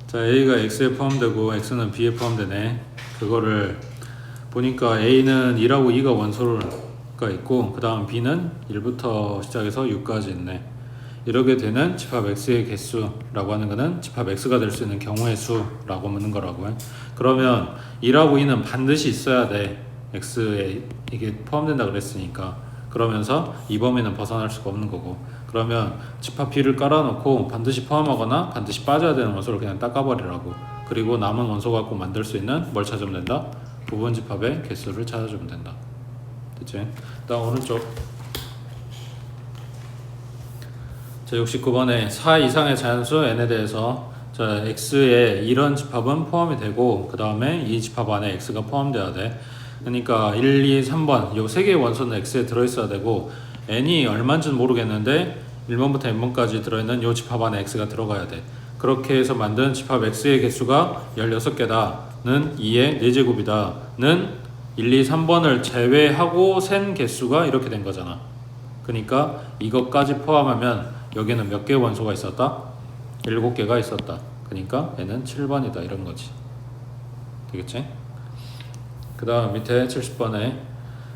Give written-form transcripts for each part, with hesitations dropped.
자, A가 X에 포함되고 X는 B에 포함되네. 그거를 보니까 A는 1하고 2가 원소가 있고 그 다음 B는 1부터 시작해서 6까지 있네. 이렇게 되는 집합 X의 개수라고 하는 거는 집합 X가 될 수 있는 경우의 수라고 묻는 거라고요. 그러면 1하고 2는 반드시 있어야 돼. X에 이게 포함된다 그랬으니까. 그러면서 이 범위는 벗어날 수가 없는 거고. 그러면 집합 B를 깔아놓고 반드시 포함하거나 반드시 빠져야 되는 원소를 그냥 닦아버리라고. 그리고 남은 원소 갖고 만들 수 있는 뭘 찾으면 된다? 부분 집합의 개수를 찾아주면 된다. 됐지? 다음 오른쪽. 자, 69번에 4 이상의 자연수 n에 대해서 자, x에 이런 집합은 포함이 되고 그 다음에 이 집합 안에 x가 포함돼야 돼. 그러니까 1, 2, 3번 요 세 개의 원소는 x에 들어있어야 되고 n이 얼마인지는 모르겠는데 1번부터 n번까지 들어있는 요 집합 안에 x가 들어가야 돼. 그렇게 해서 만든 집합 x의 개수가 16개다는 2의 4제곱이다 는 1, 2, 3번을 제외하고 센 개수가 이렇게 된 거잖아. 그러니까 이것까지 포함하면 여기는 몇 개의 원소가 있었다? 7개가 있었다. 그러니까 얘는 7번이다 이런 거지. 되겠지? 그 다음 밑에 70번에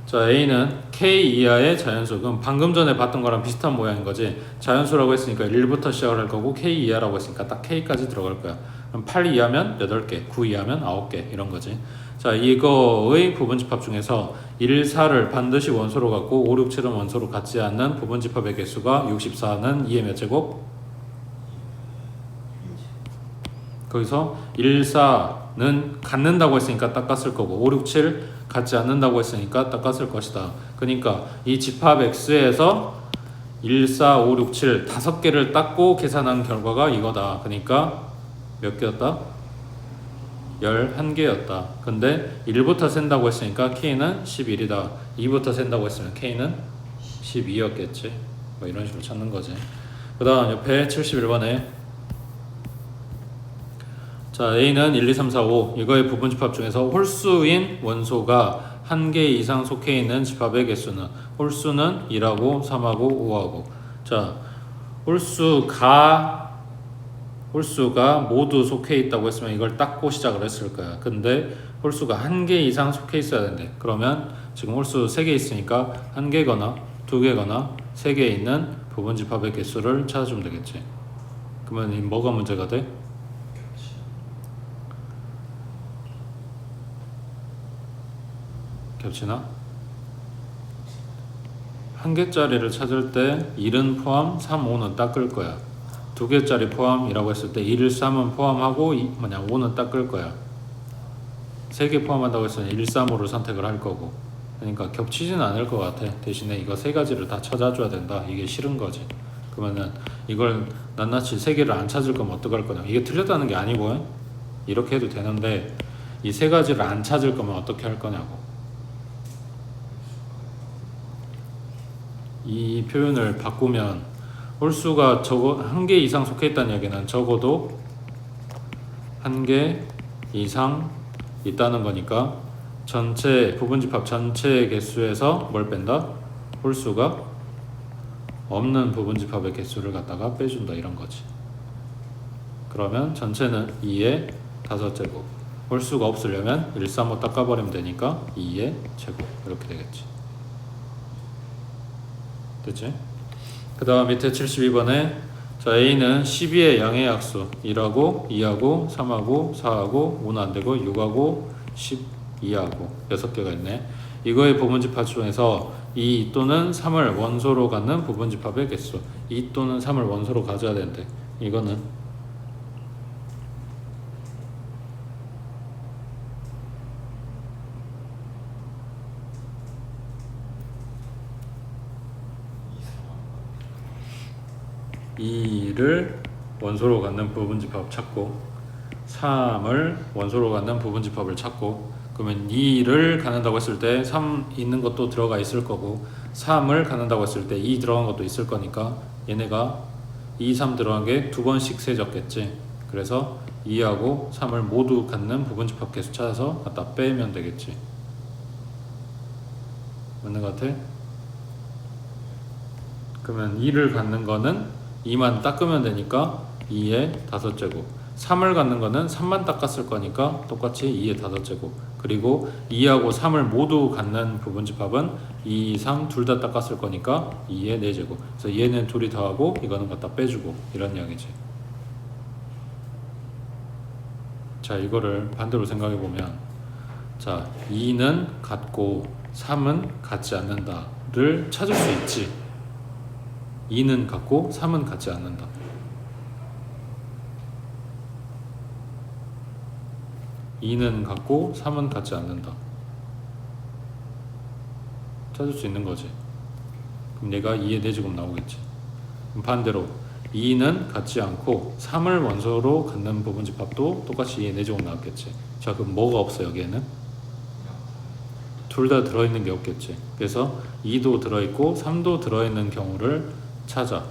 자, A는 K 이하의 자연수. 그럼 방금 전에 봤던 거랑 비슷한 모양인 거지. 자연수라고 했으니까 1부터 시작을 할 거고 K 이하라고 했으니까 딱 K까지 들어갈 거야. 그럼 8 이하면 8개, 9 이하면 9개 이런 거지. 자, 이거의 부분집합 중에서 1, 4를 반드시 원소로 갖고 5, 6, 7은 원소로 갖지 않는 부분집합의 개수가 64는 2의 몇 제곱? 거기서 1, 4는 갖는다고 했으니까 닦았을 거고 5, 6, 7 갖지 않는다고 했으니까 닦았을 것이다. 그러니까 이 집합 X에서 1, 4, 5, 6, 7 5개를 닦고 계산한 결과가 이거다. 그러니까 몇 개였다? 11개였다. 근데 1부터 센다고 했으니까 K는 11이다. 2부터 센다고 했으면 K는 12였겠지. 뭐 이런 식으로 찾는 거지. 그 다음 옆에 71번에 자, A는 1, 2, 3, 4, 5 이거의 부분집합 중에서 홀수인 원소가 1개 이상 속해 있는 집합의 개수는 홀수는 1하고 3하고 5하고 자, 홀수가 모두 속해 있다고 했으면 이걸 닦고 시작을 했을 거야. 근데 홀수가 1개 이상 속해 있어야 된대. 그러면 지금 홀수 3개 있으니까 1개거나 2개거나 3개 있는 부분집합의 개수를 찾아주면 되겠지. 그러면 이 뭐가 문제가 돼? 겹치나? 1개짜리를 찾을 때 1은 포함, 3, 5는 닦을 거야. 2개짜리 포함이라고 했을 때 1, 3은 포함하고 5는 닦을 거야. 3개 포함한다고 했을 때 1, 3, 5를 선택을 할 거고. 그러니까 겹치지는 않을 것 같아. 대신에 이거 3가지를 다 찾아줘야 된다. 이게 싫은 거지. 그러면은 이걸 낱낱이 3개를 안 찾을 거면 어떡할 거냐. 이게 틀렸다는 게 아니고 이렇게 해도 되는데 이 3가지를 안 찾을 거면 어떻게 할 거냐고. 이 표현을 바꾸면 홀수가 1개 이상 속해 있다는 얘기는 적어도 1개 이상 있다는 거니까 전체 부분집합 전체 개수에서 뭘 뺀다? 홀수가 없는 부분집합의 개수를 갖다가 빼준다 이런 거지. 그러면 전체는 2의 5제곱 홀수가 없으려면 1, 3, 5 닦아버리면 되니까 2의 제곱 이렇게 되겠지. 됐지? 그 다음 밑에 72번에 자, A는 12의 양의 약수 1하고 2하고 3하고 4하고 5는 안되고 6하고 12하고 6개가 있네. 이거의 부분집합 중에서 2 또는 3을 원소로 갖는 부분집합의 개수 2 또는 3을 원소로 가져야 되는데 이거는 를 원소로 갖는 부분집합 찾고 3을 원소로 갖는 부분집합을 찾고 그러면 2를 갖는다고 했을 때 3 있는 것도 들어가 있을 거고 3을 갖는다고 했을 때 2 들어간 것도 있을 거니까 얘네가 2, 3 들어간 게 2번씩 세졌겠지. 그래서 2하고 3을 모두 갖는 부분집합 개수 찾아서 갖다 빼면 되겠지. 맞는 것 같아? 그러면 2를 갖는 거는 2만 닦으면 되니까 2의 5제곱 3을 갖는 거는 3만 닦았을 거니까 똑같이 2의 5제곱. 그리고 2하고 3을 모두 갖는 부분집합은 2, 3 둘 다 닦았을 거니까 2의 4제곱. 그래서 얘는 둘이 더하고 이거는 갖다 빼주고 이런 이야기지. 자, 이거를 반대로 생각해 보면, 자, 2는 같고 3은 같지 않는다를 찾을 수 있지. 2는 같고 3은 같지 않는다. 2는 같고 3은 같지 않는다. 찾을 수 있는 거지. 그럼 얘가 2의 4제곱 나오겠지. 그럼 반대로 2는 같지 않고 3을 원소로 갖는 부분집합도 똑같이 2의 4제곱 나왔겠지. 자, 그럼 뭐가 없어 여기에는? 둘 다 들어있는 게 없겠지. 그래서 2도 들어있고 3도 들어있는 경우를 찾아.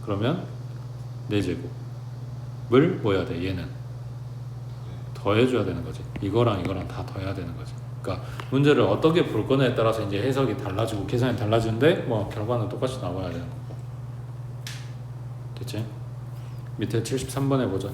그러면 4제곱을 뭐 해야 돼? 얘는 더해줘야 되는 거지. 이거랑 이거랑 다 더해야 되는 거지. 그러니까 문제를 어떻게 볼 거냐에 따라서 이제 해석이 달라지고 계산이 달라지는데 뭐 결과는 똑같이 나와야 되는 거고. 됐지? 밑에 73번 해보자.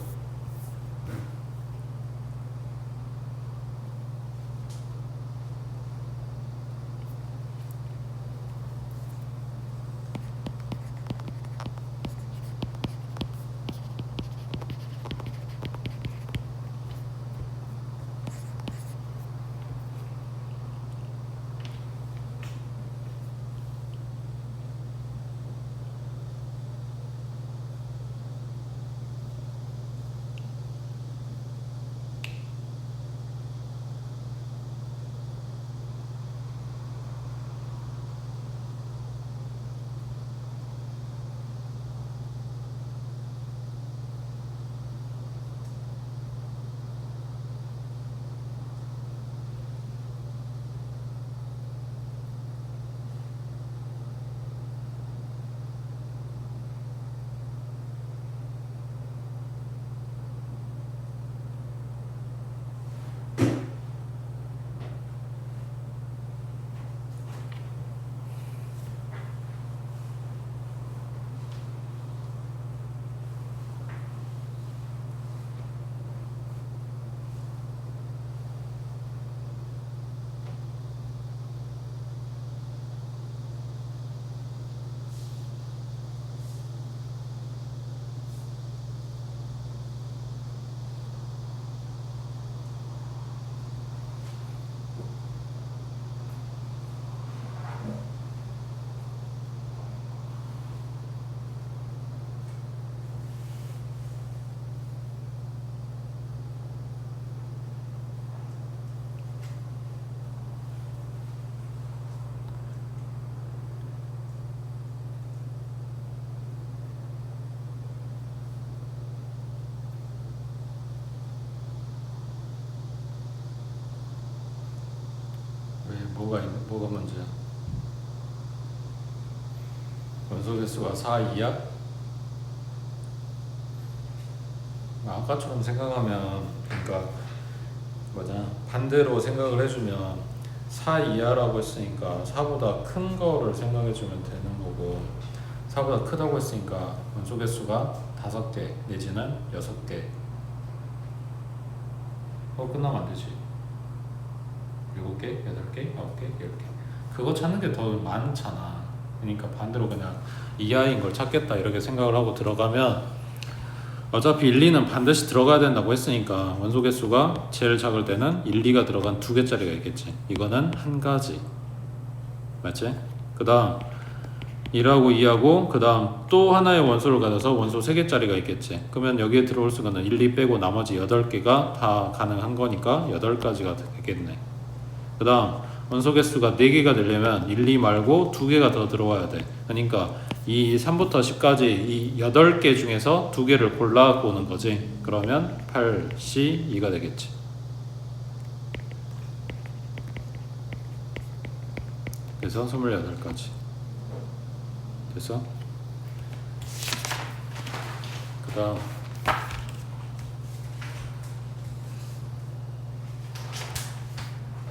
뭐가 문제야? 원소 개수가 4 이하? 아까처럼 생각하면, 그러니까 뭐냐, 반대로 생각을 해주면 4 이하라고 했으니까 4보다 큰 거를 생각해주면 되는 거고, 4보다 크다고 했으니까 원소 개수가 5개 내지는 6개. 끝나면 안 되지. 7개, 8개, 9개, 10개. 그거 찾는 게 더 많잖아. 그러니까 반대로 그냥 이하인 걸 찾겠다 이렇게 생각을 하고 들어가면, 어차피 1, 2는 반드시 들어가야 된다고 했으니까 원소 개수가 제일 작을 때는 1, 2가 들어간 2개짜리가 있겠지. 이거는 한 가지. 맞지? 그 다음 1하고 2하고 그 다음 또 하나의 원소를 가져서 원소 3개짜리가 있겠지. 그러면 여기에 들어올 수는 1, 2 빼고 나머지 8개가 다 가능한 거니까 8가지가 되겠네. 그 다음 원소 개수가 4개가 되려면 1, 2 말고 2개가 더 들어와야 돼. 그러니까 이 3부터 10까지 이 8개 중에서 2개를 골라 보는 거지. 그러면 8, C, 2가 되겠지. 그래서 28가지. 됐어? 그 다음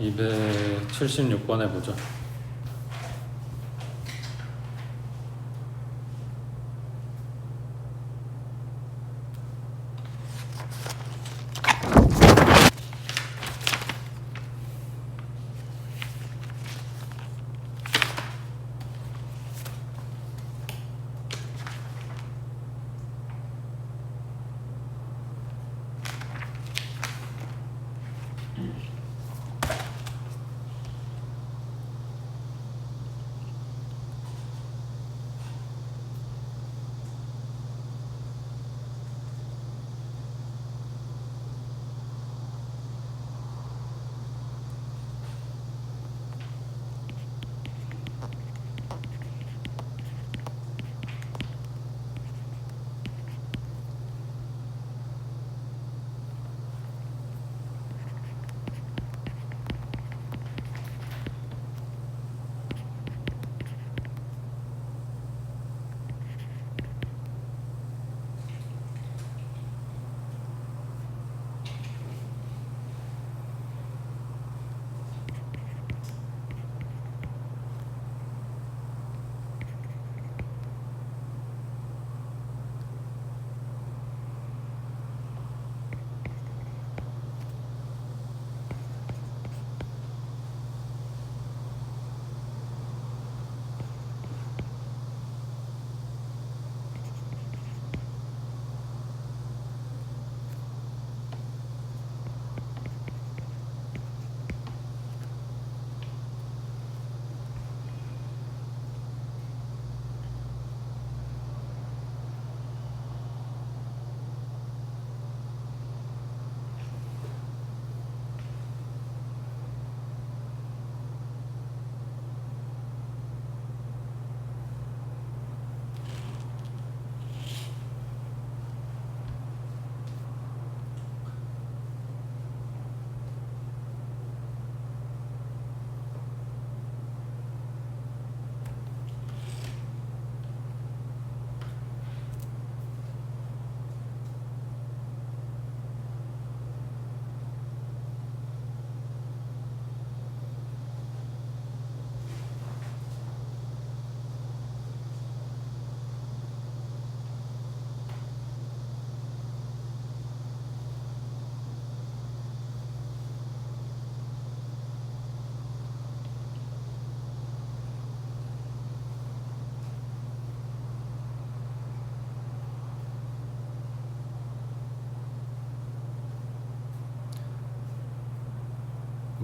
276번 해보자.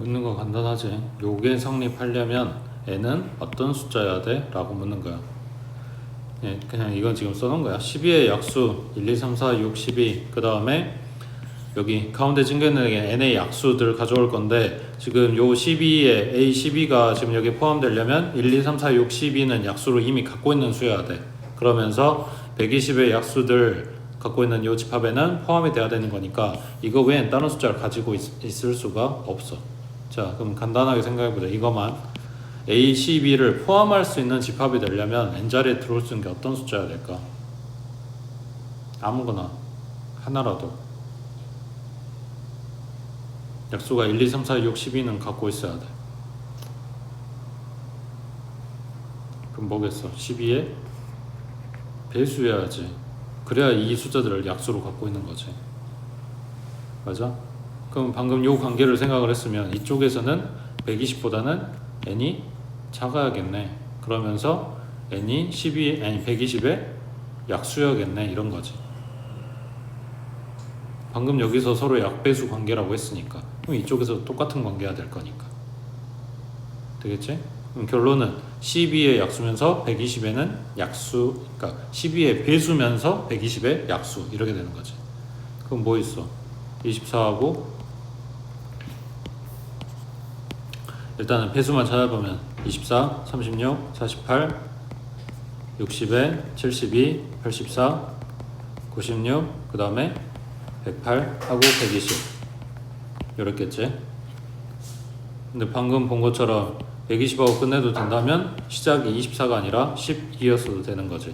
묻는 거 간단하지. 요게 성립하려면 n은 어떤 숫자여야 돼? 라고 묻는 거야. 예, 그냥 이건 지금 써놓은 거야. 12의 약수 1, 2, 3, 4, 6, 12. 그 다음에 여기 가운데 찍혀있는 게 n의 약수들 가져올 건데 지금 요 12에 a 12가 지금 여기 포함되려면 1, 2, 3, 4, 6, 12는 약수로 이미 갖고 있는 수여야 돼. 그러면서 120의 약수들 갖고 있는 요 집합에는 포함이 돼야 되는 거니까 이거 외엔 다른 숫자를 가지고 있을 수가 없어. 자, 그럼 간단하게 생각해보자. 이거만 a, 12를 포함할 수 있는 집합이 되려면 n자리에 들어올 수 있는 게 어떤 숫자여야 될까? 아무거나 하나라도 약수가 1, 2, 3, 4, 6, 12는 갖고 있어야 돼. 그럼 뭐겠어? 12의 배수여야지. 그래야 이 숫자들을 약수로 갖고 있는 거지. 맞아? 그럼 방금 요 관계를 생각을 했으면 이쪽에서는 120보다는 n이 작아야겠네. 그러면서 n이 120의 약수여야겠네. 이런 거지. 방금 여기서 서로 약배수 관계라고 했으니까 그럼 이쪽에서 똑같은 관계가 될 거니까. 되겠지? 그럼 결론은 12의 약수면서 120에는 약수, 그러니까 12의 배수면서 120의 약수 이렇게 되는 거지. 그럼 뭐 있어? 24하고 일단은 배수만 찾아보면 24, 36, 48, 60에 72, 84, 96, 그 다음에 108 하고 120 이렇겠지. 근데 방금 본 것처럼 120하고 끝내도 된다면 시작이 24가 아니라 12였어도 되는 거지.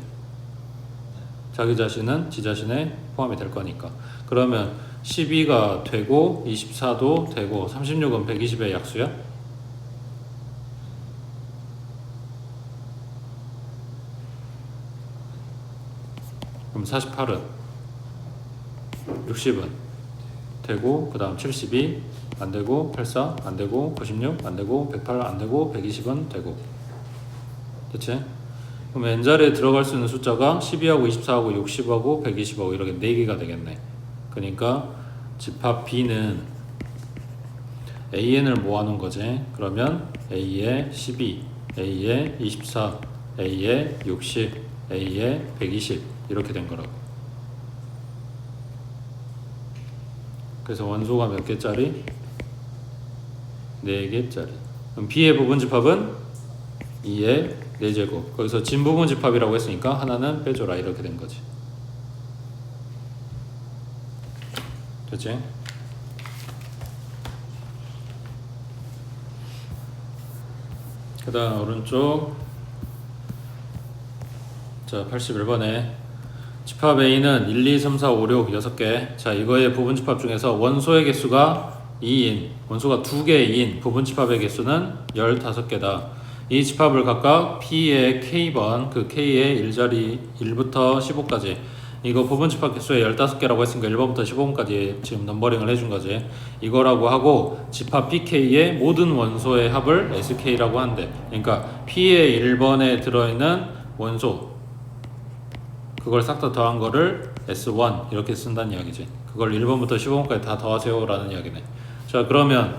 자기 자신은 지 자신에 포함이 될 거니까. 그러면 12가 되고 24도 되고 36은 120의 약수야? 그럼 48은 60은 되고 그 다음 72 안되고 84 안되고 96 안되고 108 안되고 120은 되고. 그치? 그럼 n자리에 들어갈 수 있는 숫자가 12하고 24하고 60하고 120하고 이렇게 4개가 되겠네. 그러니까 집합 B는 AN을 모아놓은 거지. 그러면 A에 12, A에 24, A에 60, A에 120 이렇게 된 거라고. 그래서 원소가 몇 개짜리? 4개짜리. 그럼 B의 부분집합은 2의 4제곱. 거기서 진부분집합이라고 했으니까 하나는 빼줘라 이렇게 된 거지. 됐지? 그 다음 오른쪽. 자, 81번에 집합 A는 1, 2, 3, 4, 5, 6 6개. 자, 이거의 부분집합 중에서 원소의 개수가 2인, 원소가 2개인 부분집합의 개수는 15개다. 이 집합을 각각 P의 K번, 그 K의 일자리 1부터 15까지 이거 부분집합 개수의 15개라고 했으니까 1번부터 15번까지 지금 넘버링을 해준 거지. 이거라고 하고 집합 PK의 모든 원소의 합을 SK라고 한대. 그러니까 P의 1번에 들어있는 원소 그걸 싹 다 더한 거를 S1 이렇게 쓴다는 이야기지. 그걸 1번부터 15번까지 다 더하세요 라는 이야기네. 자, 그러면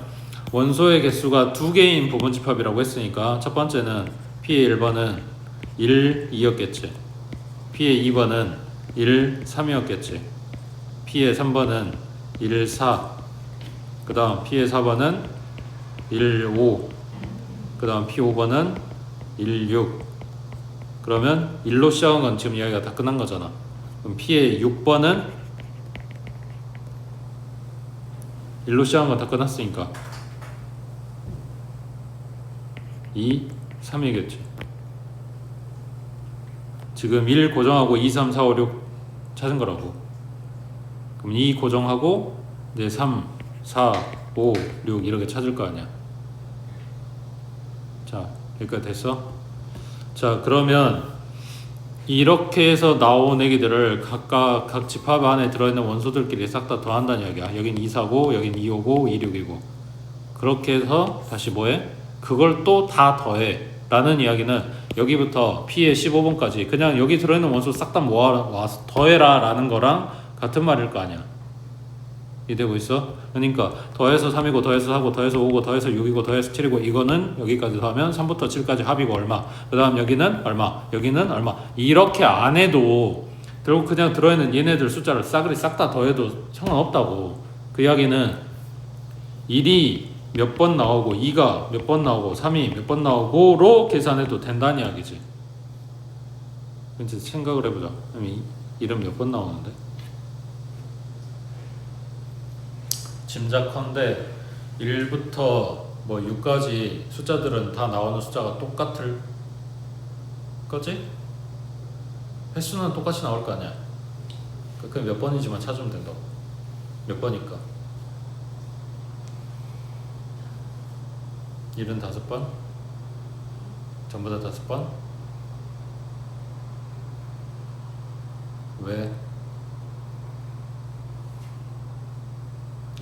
원소의 개수가 2개인 부분집합이라고 했으니까 첫 번째는 P의 1번은 1, 2였겠지. P의 2번은 1, 3이었겠지. P의 3번은 1, 4. 그 다음 P의 4번은 1, 5. 그 다음 P5번은 1, 6. 그러면 1로 시작한 건 지금 이야기가 다 끝난 거잖아. 그럼 P의 6번은 1로 시작한 건 다 끝났으니까 2, 3이겠지. 지금 1 고정하고 2, 3, 4, 5, 6 찾은 거라고. 그럼 2 고정하고 이제 3, 4, 5, 6 이렇게 찾을 거 아니야. 자, 여기까지 됐어? 자, 그러면 이렇게 해서 나온 애기들을 각각 각 집합 안에 들어있는 원소들끼리 싹 다 더한다는 이야기야. 여긴 249, 여긴 255, 266이고 그렇게 해서 다시 뭐해? 그걸 또 다 더해 라는 이야기는 여기부터 P의 15번까지 그냥 여기 들어있는 원소 싹 다 모아 와서 더해라 라는 거랑 같은 말일 거 아니야. 이해되고 있어? 그러니까 더해서 3이고 더해서 4고 더해서 5고 더해서 6이고 더해서 7이고 이거는 여기까지 더하면 3부터 7까지 합이고 얼마, 그 다음 여기는 얼마, 여기는 얼마, 이렇게 안 해도 결국 그냥 들어있는 얘네들 숫자를 싸그리 싹 다 더해도 상관없다고. 그 이야기는 1이 몇 번 나오고 2가 몇 번 나오고 3이 몇 번 나오고로 계산해도 된다는 이야기지. 이제 생각을 해보자. 그럼 1은 몇 번 나오는데? 짐작컨대 1부터 뭐 6까지 숫자들은 다 나오는 숫자가 똑같을 거지? 횟수는 똑같이 나올 거 아니야. 그 몇 번이지만 찾으면 된다고. 몇 번일까? 75번? 전부 다 5번? 왜?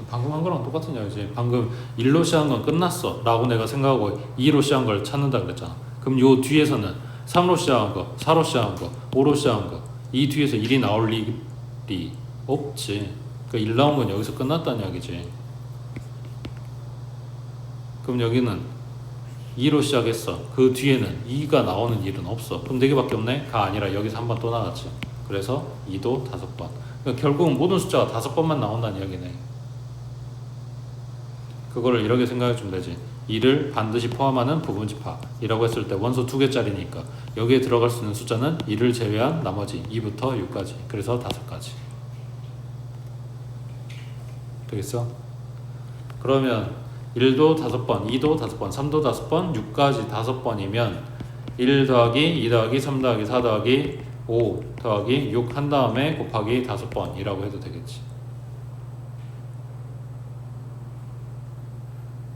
방금 한 거랑 똑같은 이야기지. 방금 1로 시작한 건 끝났어 라고 내가 생각하고 2로 시작한 걸 찾는다 그랬잖아. 그럼 요 뒤에서는 3로 시작한 거, 4로 시작한 거, 5로 시작한 거, 이 뒤에서 1이 나올 일이 없지. 그러니까 1 나온 건 여기서 끝났다는 이야기지. 그럼 여기는 2로 시작했어. 그 뒤에는 2가 나오는 일은 없어. 그럼 4개밖에 없네? 가 아니라 여기서 한 번 또 나왔지. 그래서 2도 5번. 그러니까 결국은 모든 숫자가 5번만 나온다는 이야기네. 그거를 이렇게 생각해 주면 되지. 2를 반드시 포함하는 부분집합이라고 했을 때 원소 2개짜리니까 여기에 들어갈 수 있는 숫자는 2를 제외한 나머지 2부터 6까지. 그래서 5가지. 되겠어? 그러면 1도 5번, 2도 5번, 3도 5번, 6까지 5번이면 1 더하기 2 더하기 3 더하기 4 더하기 5 더하기 6 한 다음에 곱하기 5번이라고 해도 되겠지.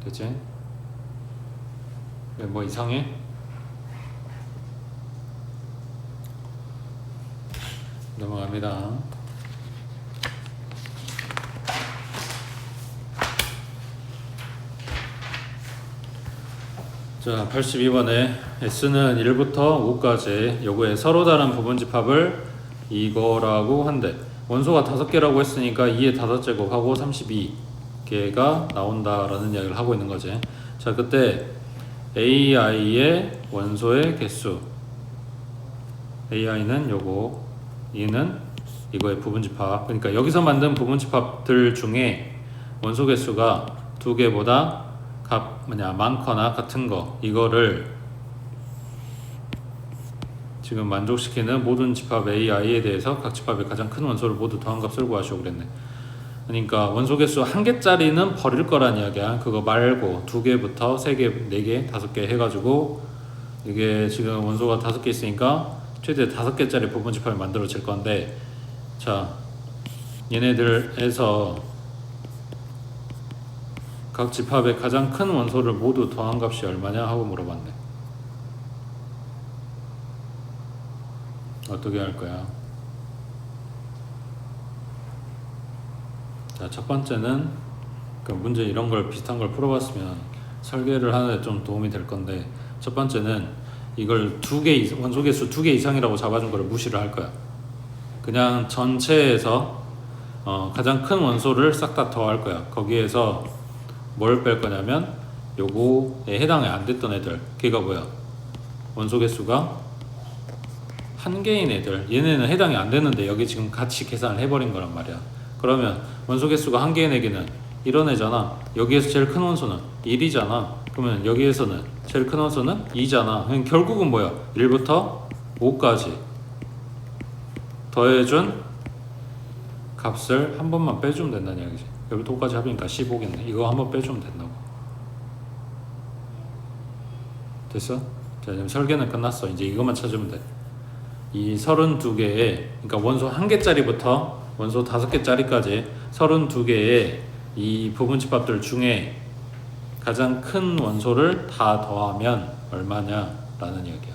됐지? 왜 뭐 이상해? 넘어갑니다. 자, 82번에 S는 1부터 5까지 요거에 서로 다른 부분집합을 이거라고 한대. 원소가 5개라고 했으니까 2의 5제곱하고 32개가 나온다라는 이야기를 하고 있는 거지. 자, 그때 AI의 원소의 개수, AI는 요거, 얘는 이거의 부분집합. 그러니까 여기서 만든 부분집합들 중에 원소 개수가 2개보다 많거나 같은 거, 이거를 지금 만족시키는 모든 집합 AI에 대해서 각 집합의 가장 큰 원소를 모두 더한 값을 구하시오 그랬네. 그러니까 원소 개수 1개짜리는 버릴 거란 이야기야. 그거 말고 2개부터 3개, 4개, 5개 해가지고 이게 지금 원소가 5개 있으니까 최대 5개짜리 부분 집합이 만들어질 건데, 자, 얘네들에서 각 집합의 가장 큰 원소를 모두 더한 값이 얼마냐 하고 물어봤네. 어떻게 할 거야? 자, 첫 번째는 그 문제 이런 걸 비슷한 걸 풀어봤으면 설계를 하는데 좀 도움이 될 건데, 첫 번째는 이걸 원소 개수 2개 이상이라고 잡아준 거를 무시를 할 거야. 그냥 전체에서 가장 큰 원소를 싹 다 더할 거야. 거기에서 뭘 뺄 거냐면 요거에 해당이 안 됐던 애들, 걔가 뭐야? 원소 개수가 1개인 애들, 얘네는 해당이 안 됐는데 여기 지금 같이 계산을 해버린 거란 말이야. 그러면 원소 개수가 1개인 애기는 이런 애잖아. 여기에서 제일 큰 원소는 1이잖아. 그러면 여기에서는 제일 큰 원소는 2잖아. 그럼 결국은 뭐야? 1부터 5까지 더해준 값을 한 번만 빼주면 된다는 이야기지. 1부터 5까지 합이니까 15겠네. 이거 한 번 빼주면 된다고. 됐어? 자, 지금 설계는 끝났어. 이제 이것만 찾으면 돼. 이 32개의, 그러니까 원소 1개짜리부터 원소 5개짜리까지 32개의 이 부분집합들 중에 가장 큰 원소를 다 더하면 얼마냐 라는 이야기야.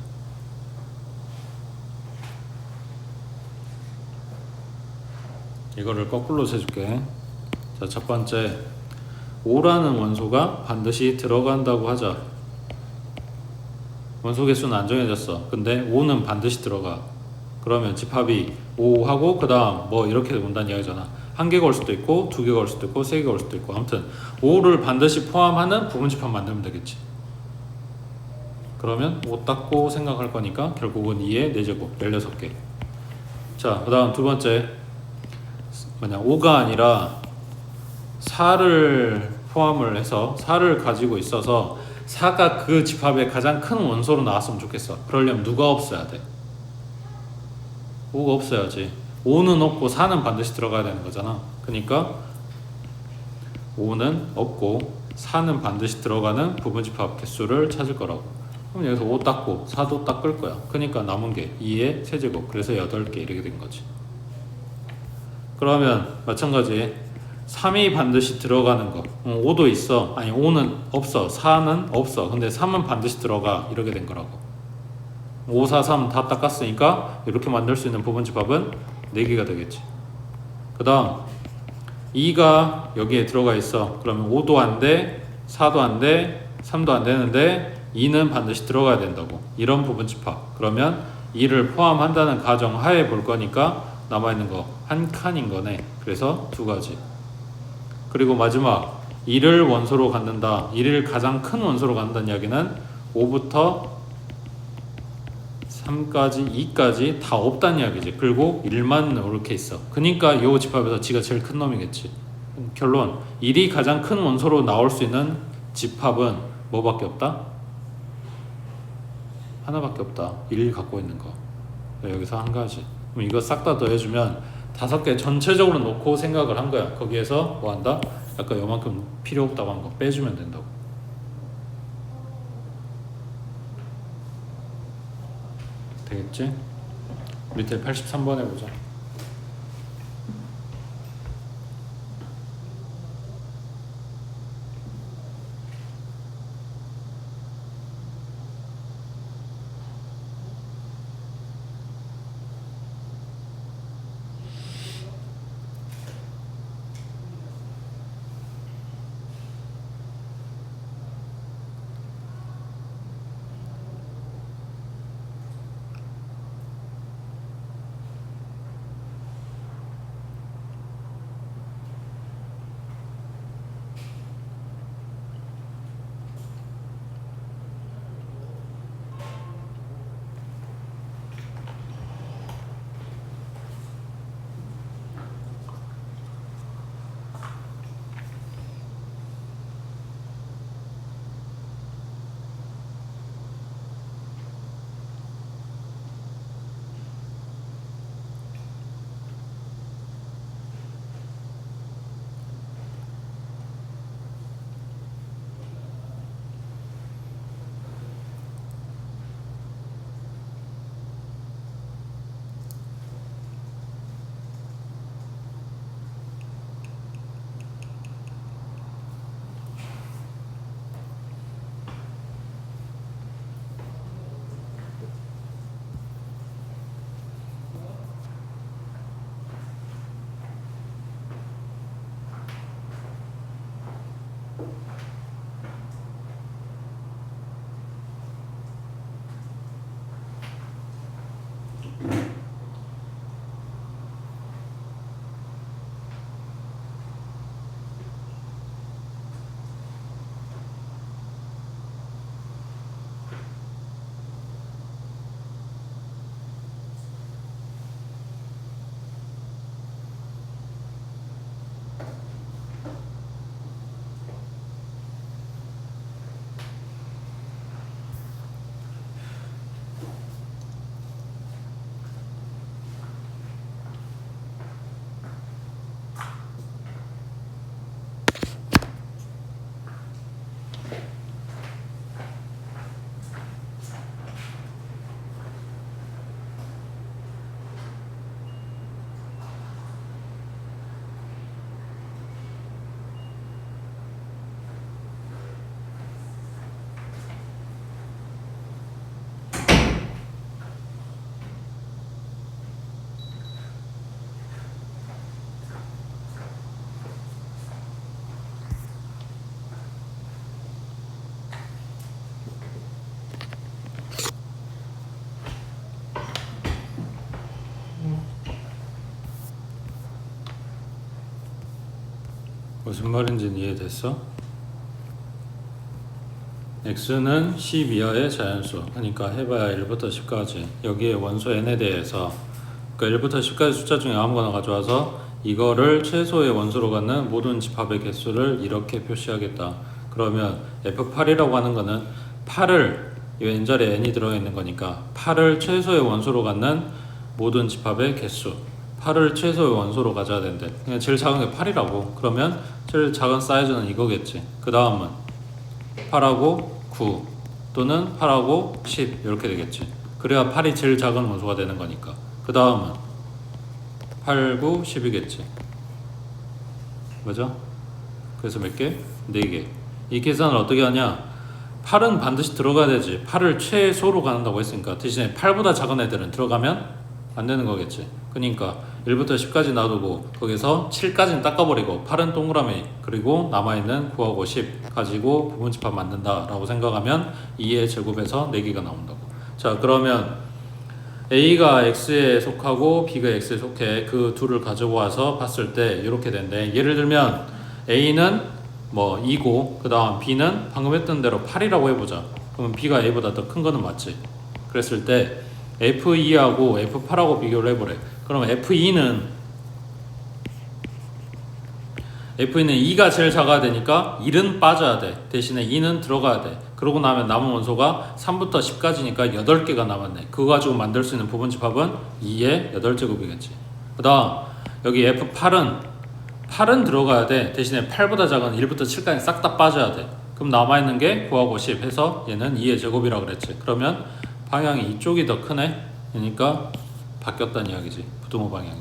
이거를 거꾸로 세줄게. 자, 첫 번째, 5라는 원소가 반드시 들어간다고 하자. 원소 개수는 안 정해졌어. 근데 5는 반드시 들어가. 그러면 집합이 5하고 그 다음 뭐 이렇게 온다는 이야기잖아. 한 개가 올 수도 있고 두 개가 올 수도 있고 세 개가 올 수도 있고 아무튼 5를 반드시 포함하는 부분집합 만들면 되겠지. 그러면 5 닦고 생각할 거니까 결국은 2의 4제곱 16개. 자, 그 다음 두 번째 뭐냐 5가 아니라 4를 포함을 해서 4를 가지고 있어서 4가 그 집합의 가장 큰 원소로 나왔으면 좋겠어. 그러려면 누가 없어야 돼? 5가 없어야지. 5는 없고 4는 반드시 들어가야 되는 거잖아. 그러니까 5는 없고 4는 반드시 들어가는 부분집합 개수를 찾을 거라고. 그럼 여기서 5 닦고 4도 닦을 거야. 그러니까 남은 게 2의 세제곱. 그래서 8개 이렇게 된 거지. 그러면 마찬가지 3이 반드시 들어가는 거. 5도 있어. 아니 5는 없어. 4는 없어. 근데 3은 반드시 들어가. 이렇게 된 거라고. 5, 4, 3 다 닦았으니까 이렇게 만들 수 있는 부분집합은 4개가 되겠지. 그 다음 2가 여기에 들어가 있어. 그러면 5도 안 돼, 4도 안 돼, 3도 안 되는데 2는 반드시 들어가야 된다고. 이런 부분집합. 그러면 2를 포함한다는 가정 하에 볼 거니까 남아있는 거 한 칸인 거네. 그래서 두 가지. 그리고 마지막 2를 원소로 갖는다. 1을 가장 큰 원소로 갖는다는 이야기는 5부터 3까지 2까지 다 없다는 이야기지. 그리고 1만 이렇게 있어. 그러니까 이 집합에서 지가 제일 큰 놈이겠지. 결론 1이 가장 큰 원소로 나올 수 있는 집합은 뭐밖에 없다? 하나밖에 없다. 1 갖고 있는 거. 여기서 한 가지. 그럼 이거 싹 다 더해주면 5개 전체적으로 놓고 생각을 한 거야. 거기에서 뭐 한다? 아까 요만큼 필요 없다고 한 거 빼주면 된다고. 되겠지? 밑에 83번 해보자. 무슨 말인지는 이해됐어? x는 10 이하의 자연수, 그러니까 해봐야 1부터 10까지 여기에 원소 n에 대해서 그러니까 1부터 10까지 숫자 중에 아무거나 가져와서 이거를 최소의 원소로 갖는 모든 집합의 개수를 이렇게 표시하겠다. 그러면 F8이라고 하는 거는 8을 이 n자리에 n이 들어있는 거니까 8을 최소의 원소로 갖는 모든 집합의 개수, 8을 최소의 원소로 가져야 된대. 그냥 제일 작은 게 8이라고. 그러면 제일 작은 사이즈는 이거겠지. 그 다음은 8하고 9 또는 8하고 10 이렇게 되겠지. 그래야 8이 제일 작은 원소가 되는 거니까. 그 다음은 8, 9, 10이겠지. 맞아? 그래서 몇 개? 4개. 이 계산을 어떻게 하냐? 8은 반드시 들어가야 되지. 8을 최소로 가는다고 했으니까. 대신에 8보다 작은 애들은 들어가면 안 되는 거겠지. 그러니까 1부터 10까지 놔두고 거기서 7까지는 닦아버리고 8은 동그라미, 그리고 남아있는 9하고 10 가지고 부분집합 만든다 라고 생각하면 2의 제곱에서 4개가 나온다고. 자, 그러면 A가 X에 속하고 B가 X에 속해. 그 둘을 가지고 와서 봤을 때 이렇게 된대. 예를 들면 A는 뭐 2고 그 다음 B는 방금 했던 대로 8이라고 해보자. 그러면 B가 A보다 더 큰 거는 맞지. 그랬을 때 F2하고 F8하고 비교를 해보래. 그럼 F2는 2가 제일 작아야 되니까 1은 빠져야 돼. 대신에 2는 들어가야 돼. 그러고 나면 남은 원소가 3부터 10까지니까 8개가 남았네. 그거 가지고 만들 수 있는 부분집합은 2의 8제곱이겠지. 그 다음 여기 F8은 들어가야 돼. 대신에 8보다 작은 1부터 7까지 싹 다 빠져야 돼. 그럼 남아있는 게 9하고 10 해서 얘는 2의 제곱이라고 그랬지. 그러면 방향이 이쪽이 더 크네. 그러니까 바뀌었다는 이야기지. 부등호 방향이.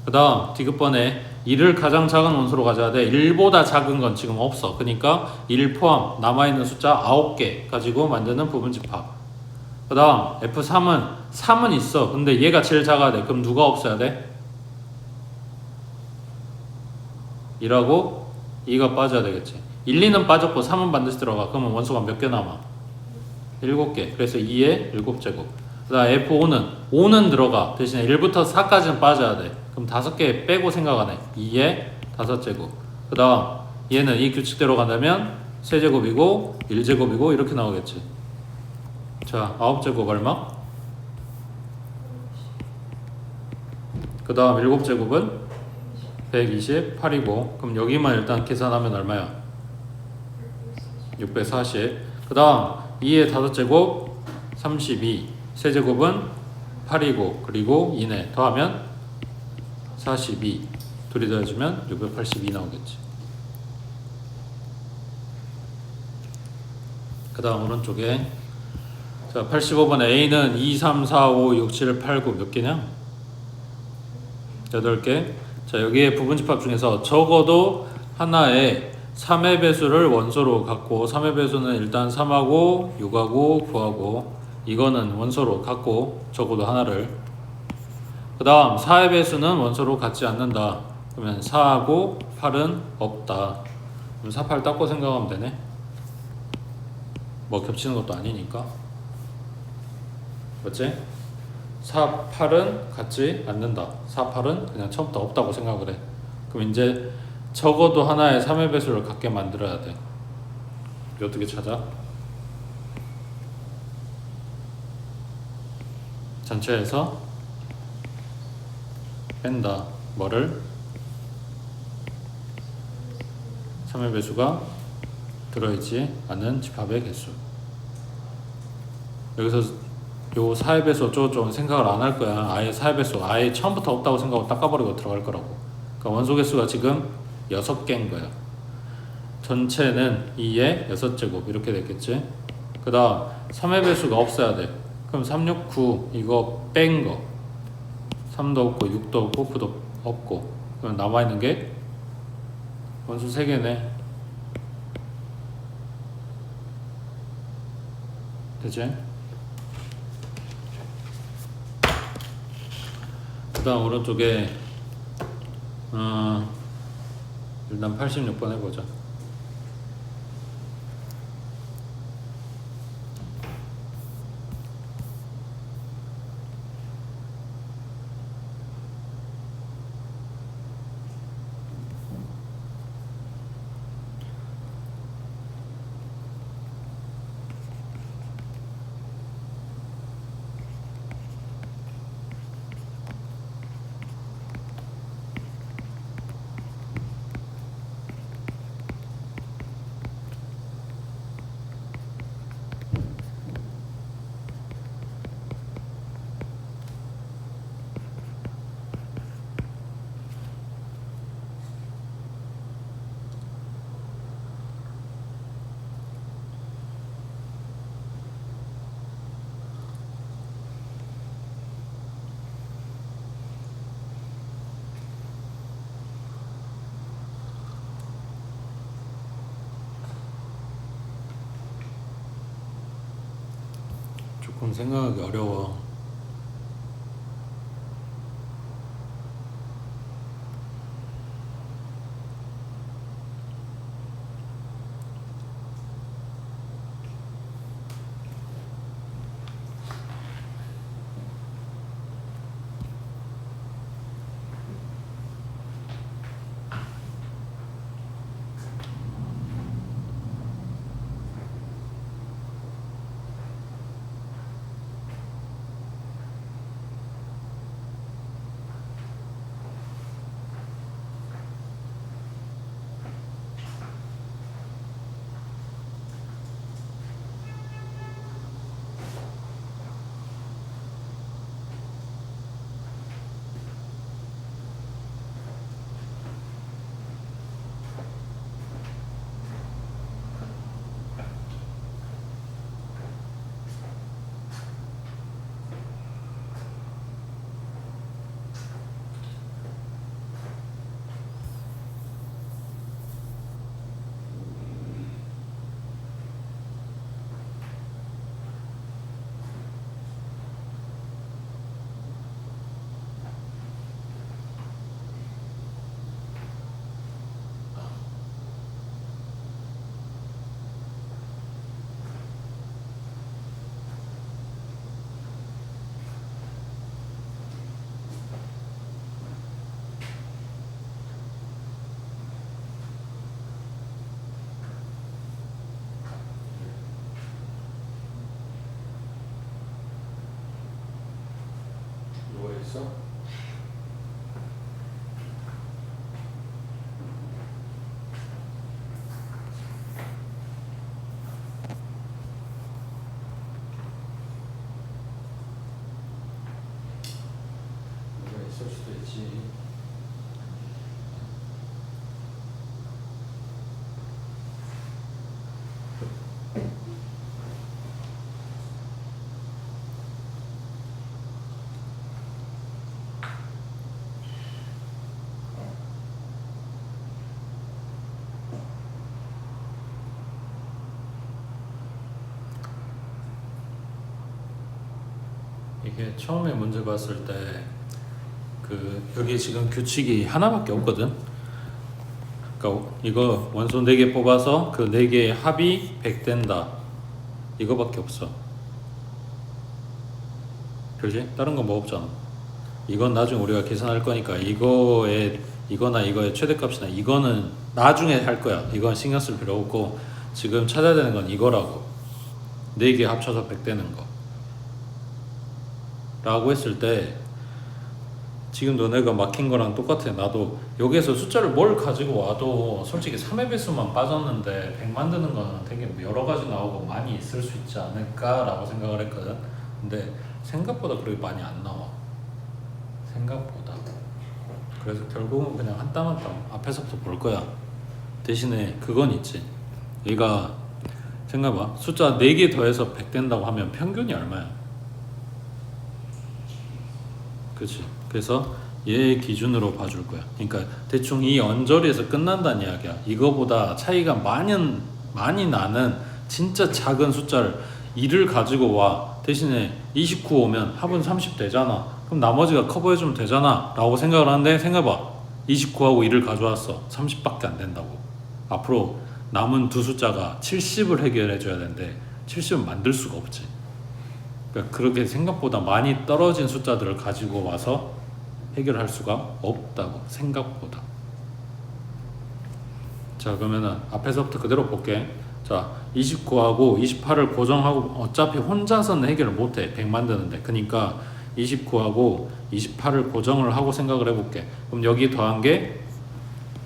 그 다음 디귿번에 1을 가장 작은 원소로 가져야 돼. 1보다 작은 건 지금 없어. 그러니까 1 포함 남아있는 숫자 9개 가지고 만드는 부분집합. 그 다음 F3은 있어. 근데 얘가 제일 작아야 돼. 그럼 누가 없어야 돼? 1하고 2가 빠져야 되겠지. 1, 2는 빠졌고 3은 반드시 들어가. 그러면 원소가 몇 개 남아? 7개. 그래서 2의 7제곱. 그 다음 F5는 들어가. 대신에 1부터 4까지는 빠져야 돼. 그럼 5개 빼고 생각하네. 2의 5제곱. 그 다음 얘는 이 규칙대로 간다면 세제곱이고 1제곱이고 이렇게 나오겠지. 자, 9제곱 얼마? 그 다음 7제곱은 128이고 그럼 여기만 일단 계산하면 얼마야? 640. 그 다음 2의 5제곱 32. 세제곱은 8이고 그리고 2네. 더하면 42. 둘이 더해주면 682 나오겠지. 그 다음 오른쪽에 자 85번에 A는 2, 3, 4, 5, 6, 7, 8, 9 몇 개냐? 8개. 자 여기에 부분집합 중에서 적어도 하나의 3의 배수를 원소로 갖고 3의 배수는 일단 3하고 6하고 9하고 이거는 원소로 갖고 적어도 하나를. 그 다음 4의 배수는 원소로 갖지 않는다. 그러면 4하고 8은 없다. 그럼 4, 8 닦고 생각하면 되네. 뭐 겹치는 것도 아니니까. 맞지? 4, 8은 갖지 않는다. 4, 8은 그냥 처음부터 없다고 생각을 해. 그럼 이제 적어도 하나의 3의 배수를 갖게 만들어야 돼. 어떻게 찾아? 전체에서 뺀다. 뭐를? 3의 배수가 들어있지 않은 집합의 개수. 여기서 요 4의 배수 어쩌고저쩌고 생각을 안 할 거야. 아예 4의 배수 아예 처음부터 없다고 생각하고 닦아버리고 들어갈 거라고. 그러니까 원소 개수가 지금 6개인 거야. 전체는 2의 6제곱 이렇게 됐겠지. 그 다음 3의 배수가 없어야 돼. 그럼 3, 6, 9 이거 뺀 거 3도 없고 6도 없고 9도 없고 그럼 남아있는 게 원소 3개네. 되지? 그 다음 오른쪽에 일단 86번 해보자. 조금 생각하기 어려워. 누가 있어? 누가 있을 수도 있지. 이게 처음에 문제 봤을 때 여기 지금 규칙이 하나밖에 없거든. 그러니까 이거 원소 4개 뽑아서 그 4개의 합이 100 된다. 이거밖에 없어. 그렇지? 다른 건 뭐 없잖아. 이건 나중에 우리가 계산할 거니까 이거나 이거의 최대값이나 이거는 나중에 할 거야. 이건 신경 쓸 필요 없고 지금 찾아야 되는 건 이거라고. 4개 합쳐서 100 되는 거 라고 했을 때 지금 너네가 막힌 거랑 똑같아. 나도 여기에서 숫자를 뭘 가지고 와도 솔직히 3의 배수만 빠졌는데 100 만드는 거는 되게 여러 가지 나오고 많이 있을 수 있지 않을까 라고 생각을 했거든. 근데 생각보다 그렇게 많이 안 나와. 생각보다. 그래서 결국은 그냥 한 땀 한 땀 앞에서부터 볼 거야. 대신에 그건 있지. 얘가 생각해봐. 숫자 4개 더해서 100 된다고 하면 평균이 얼마야? 그치? 그래서 얘 기준으로 봐줄 거야. 그러니까 대충 이 언저리에서 끝난다는 이야기야. 이거보다 차이가 많이 나는 진짜 작은 숫자를 2를 가지고 와. 대신에 29 오면 합은 30 되잖아. 그럼 나머지가 커버해주면 되잖아 라고 생각을 하는데 생각해봐. 29하고 2를 가져왔어. 30밖에 안 된다고. 앞으로 남은 두 숫자가 70을 해결해줘야 되는데 70은 만들 수가 없지. 그러니까 그렇게 생각보다 많이 떨어진 숫자들을 가지고 와서 해결할 수가 없다고. 생각보다. 자, 그러면은 앞에서부터 그대로 볼게. 자, 29하고 28을 고정하고 어차피 혼자서는 해결을 못해. 100 만드는데. 그러니까 29하고 28을 고정을 하고 생각을 해볼게. 그럼 여기 더한 게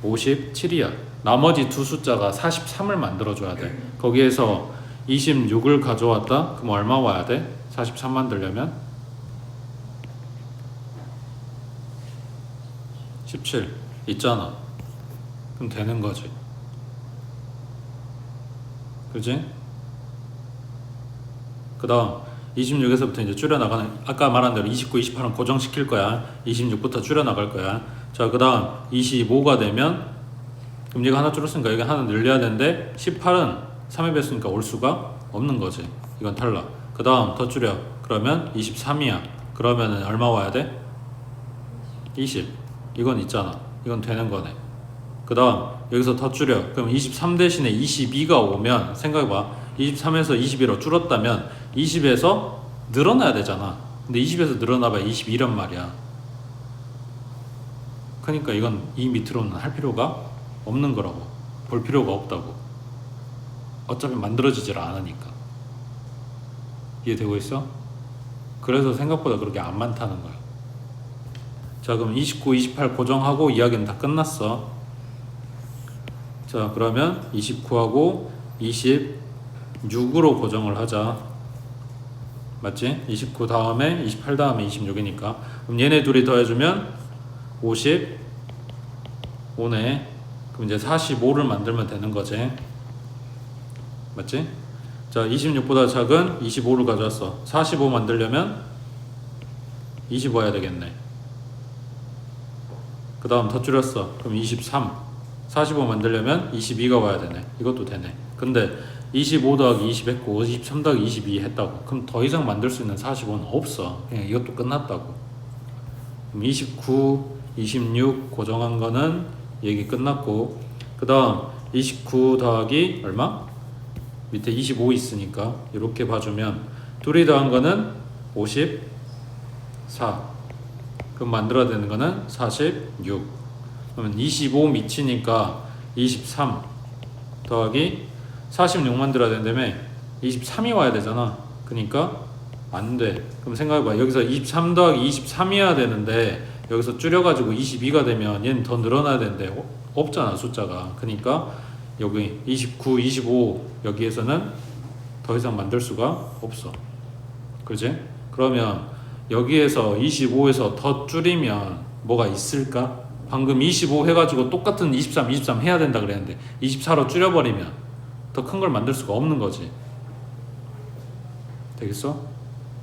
57이야. 나머지 두 숫자가 43을 만들어줘야 돼. 거기에서 26을 가져왔다? 그럼 얼마 와야 돼? 43 만들려면 17 있잖아. 그럼 되는 거지. 그지? 그 다음 26에서부터 이제 줄여나가는, 아까 말한 대로 29, 28은 고정시킬 거야. 26부터 줄여나갈 거야. 자, 그 다음 25가 되면 그럼 얘가 하나 줄었으니까 여기 하나 늘려야 되는데 18은 3의 배수니까 올 수가 없는 거지. 이건 탈락. 그 그 다음 더 줄여. 그러면 23이야. 그러면 얼마 와야 돼? 20. 이건 있잖아. 이건 되는 거네. 그 다음 여기서 더 줄여. 그럼 23 대신에 22가 오면 생각해봐. 23에서 21로 줄었다면 20에서 늘어나야 되잖아. 근데 20에서 늘어나봐야 22란 말이야. 그러니까 이건 이 밑으로는 할 필요가 없는 거라고. 볼 필요가 없다고. 어차피 만들어지질 않으니까. 이해되고 있어? 그래서 생각보다 그렇게 안 많다는 거야. 자, 그럼 29, 28 고정하고 이야기는 다 끝났어. 자, 그러면 29하고 26으로 고정을 하자. 맞지? 29 다음에 28 다음에 26이니까. 그럼 얘네 둘이 더해주면 55네. 그럼 이제 45를 만들면 되는 거지. 맞지? 자, 26보다 작은 25를 가져왔어. 45 만들려면 20 와야 되겠네. 그 다음 더 줄였어. 그럼 23. 45 만들려면 22가 와야 되네. 이것도 되네. 근데 25 더하기 20 했고 23 더하기 22 했다고. 그럼 더 이상 만들 수 있는 45는 없어. 그냥 이것도 끝났다고. 그럼 29, 26 고정한 거는 얘기 끝났고, 그 다음 29 더하기 얼마? 밑에 25 있으니까 이렇게 봐주면 둘이 더한 거는 54. 그럼 만들어야 되는 거는 46. 그러면 25 미치니까 23 더하기 46 만들어야 된다며. 23이 와야 되잖아. 그러니까 안 돼. 그럼 생각해봐. 여기서 23 더하기 23이어야 되는데 여기서 줄여가지고 22가 되면 얘는 더 늘어나야 되는데 없잖아, 숫자가. 그러니까 여기 29, 25 여기에서는 더 이상 만들 수가 없어. 그지? 그러면 여기에서 25에서 더 줄이면 뭐가 있을까? 방금 25 해가지고 똑같은 23 해야 된다 그랬는데 24로 줄여버리면 더 큰 걸 만들 수가 없는 거지. 되겠어?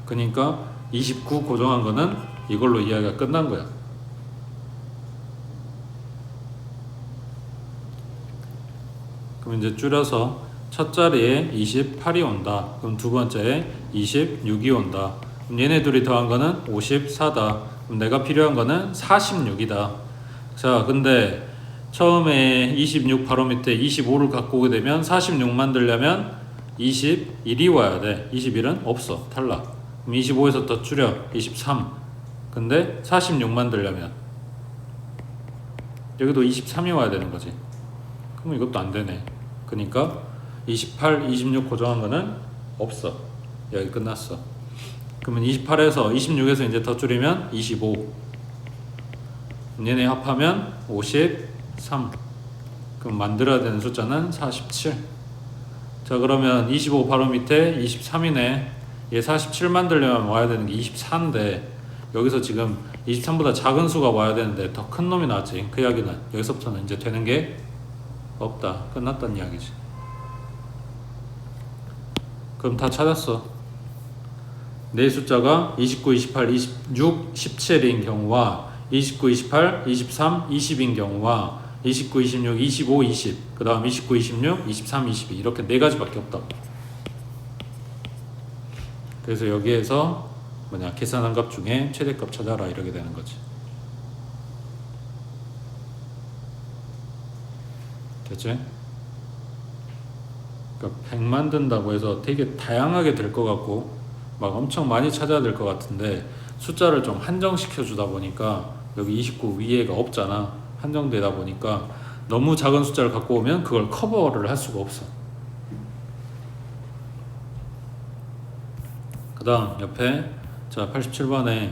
그러니까 29 고정한 거는 이걸로 이야기가 끝난 거야. 그럼 이제 줄여서 첫 자리에 28이 온다. 그럼 두 번째에 26이 온다. 그럼 얘네 둘이 더한 거는 54다. 그럼 내가 필요한 거는 46이다. 자, 근데 처음에 26 바로 밑에 25를 갖고 오게 되면 46 만들려면 21이 와야 돼. 21은 없어. 탈락. 그럼 25에서 더 줄여. 23. 근데 46 만들려면 여기도 23이 와야 되는 거지. 그럼 이것도 안 되네. 그러니까 28, 26 고정한 거는 없어. 여기 끝났어. 그러면 28에서 26에서 이제 더 줄이면 25. 얘네 합하면 53. 그럼 만들어야 되는 숫자는 47. 자, 그러면 25 바로 밑에 23이네. 얘 47 만들려면 와야 되는 게 24인데 여기서 지금 23보다 작은 수가 와야 되는데 더 큰 놈이 나왔지. 그 이야기는 여기서부터는 이제 되는 게 없다. 끝났다는 이야기지. 그럼 다 찾았어. 내 숫자가 29, 28, 26, 17인 경우와 29, 28, 23, 20인 경우와 29, 26, 25, 20, 그 다음 29, 26, 23, 22 이렇게 네 가지밖에 없다고. 그래서 여기에서 뭐냐, 계산한 값 중에 최대값 찾아라 이렇게 되는 거지. 됐지? 그러니까 100 만든다고 해서 되게 다양하게 될 것 같고 막 엄청 많이 찾아야 될 것 같은데 숫자를 좀 한정시켜 주다 보니까 여기 29 위에가 없잖아. 한정되다 보니까 너무 작은 숫자를 갖고 오면 그걸 커버를 할 수가 없어. 그 다음 옆에 자 87번에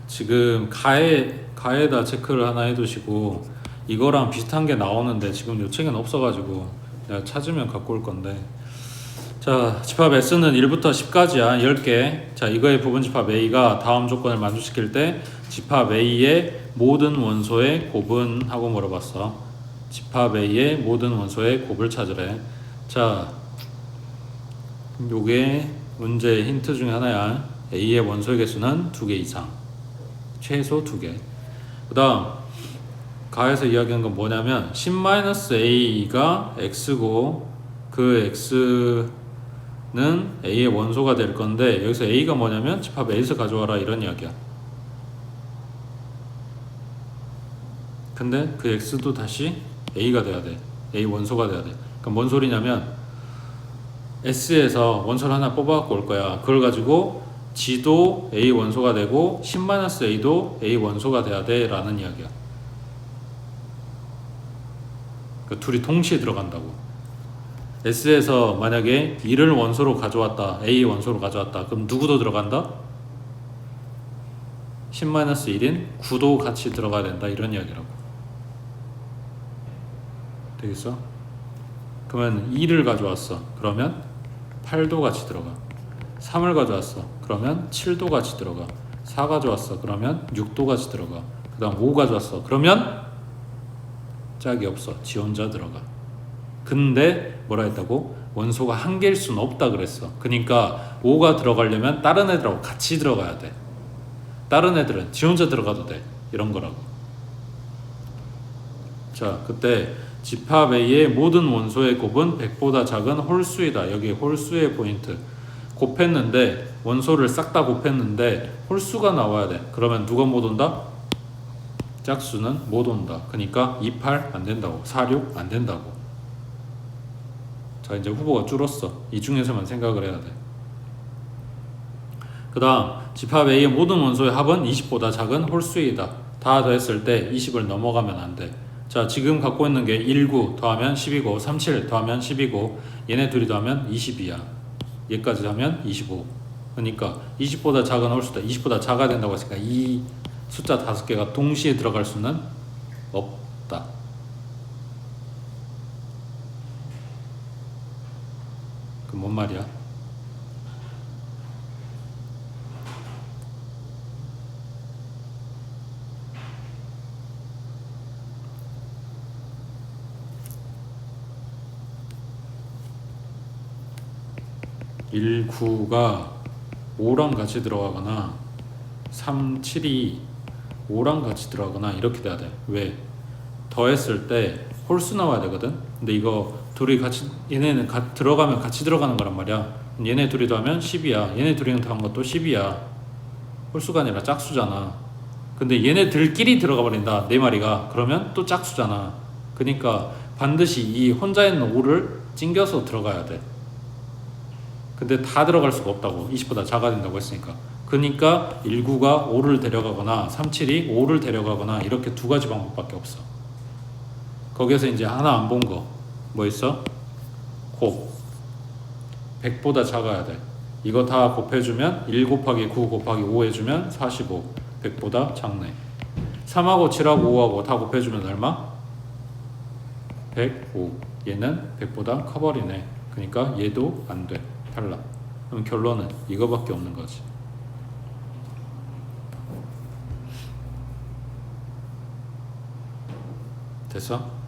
지금 가에다 체크를 하나 해두시고 이거랑 비슷한 게 나오는데 지금 요 책엔 없어가지고 내가 찾으면 갖고 올 건데, 자 집합 S는 1부터 10까지야 10개. 자 이거의 부분집합 A가 다음 조건을 만족시킬 때 집합 A의 모든 원소의 곱은 하고 물어봤어. 집합 A의 모든 원소의 곱을 찾으래. 자 요게 문제 힌트 중에 하나야. A의 원소의 개수는 2개 이상, 최소 2개. 그 다음 가에서 이야기한 건 뭐냐면 10-A가 X고 그 A의 원소가 될 건데 여기서 A가 뭐냐면 집합 A에서 가져와라 이런 이야기야. 근데 그 X도 다시 A가 돼야 돼. A 원소가 돼야 돼. 그러니까 뭔 소리냐면 S에서 원소를 하나 뽑아갖고 올 거야. 그걸 가지고 G도 A 원소가 되고 10-A도 A 원소가 돼야 돼 라는 이야기야. 그러니까 둘이 동시에 들어간다고. S에서 만약에 1을 원소로 가져왔다, A 원소로 가져왔다, 그럼 누구도 들어간다? 10-1인 9도 같이 들어가야 된다 이런 이야기라고. 되겠어? 그러면 2를 가져왔어. 그러면 8도 같이 들어가. 3을 가져왔어. 그러면 7도 같이 들어가. 4 가져왔어. 그러면 6도 같이 들어가. 그 다음 5 가져왔어. 그러면 짝이 없어. 지 혼자 들어가. 근데 뭐라 했다고? 원소가 한 개일 수는 없다 그랬어. 그러니까 5가 들어가려면 다른 애들하고 같이 들어가야 돼. 다른 애들은 지 혼자 들어가도 돼. 이런 거라고. 자, 그때 집합 A의 모든 원소의 곱은 100보다 작은 홀수이다. 여기 홀수의 포인트. 곱했는데 원소를 싹 다 곱했는데 홀수가 나와야 돼. 그러면 누가 못 온다? 짝수는 못 온다. 그러니까 28 안 된다고. 46 안 된다고. 자, 이제 후보가 줄었어. 이 중에서만 생각을 해야 돼. 그 다음 집합 A의 모든 원소의 합은 20보다 작은 홀수이다. 다 더했을 때 20을 넘어가면 안 돼. 자, 지금 갖고 있는 게 19 더하면 10이고 37 더하면 10이고 얘네 둘이 더하면 20이야. 얘까지 하면 25. 그러니까 20보다 작은 홀수다. 20보다 작아야 된다고 했으니까 이 숫자 5개가 동시에 들어갈 수는 없다. 그 뭔 말이야? 일 9가 5랑 같이 들어가거나 3, 7이 5랑 같이 들어가거나 이렇게 돼야 돼. 왜? 더했을 때 홀수 나와야 되거든. 근데 이거 둘이 같이 얘네는 들어가면 같이 들어가는 거란 말이야. 얘네 둘이 더하면 10이야. 얘네 둘이랑 더한 것도 10이야. 홀수가 아니라 짝수잖아. 근데 얘네들끼리 들어가 버린다. 네 마리가. 그러면 또 짝수잖아. 그러니까 반드시 이 혼자 있는 5를 찡겨서 들어가야 돼. 근데 다 들어갈 수가 없다고. 20보다 작아야 된다고 했으니까. 그러니까 19가 5를 데려가거나 37이 5를 데려가거나 이렇게 두 가지 방법밖에 없어. 거기에서 이제 하나 안 본 거 뭐 있어? 곱 100보다 작아야 돼. 이거 다 곱해주면 1 곱하기 9 곱하기 5 해주면 45. 100보다 작네. 3하고 7하고 5하고 다 곱해주면 얼마? 105. 얘는 100보다 커버리네. 그러니까 얘도 안 돼. 탈락. 그럼 결론은 이거밖에 없는 거지. 됐어?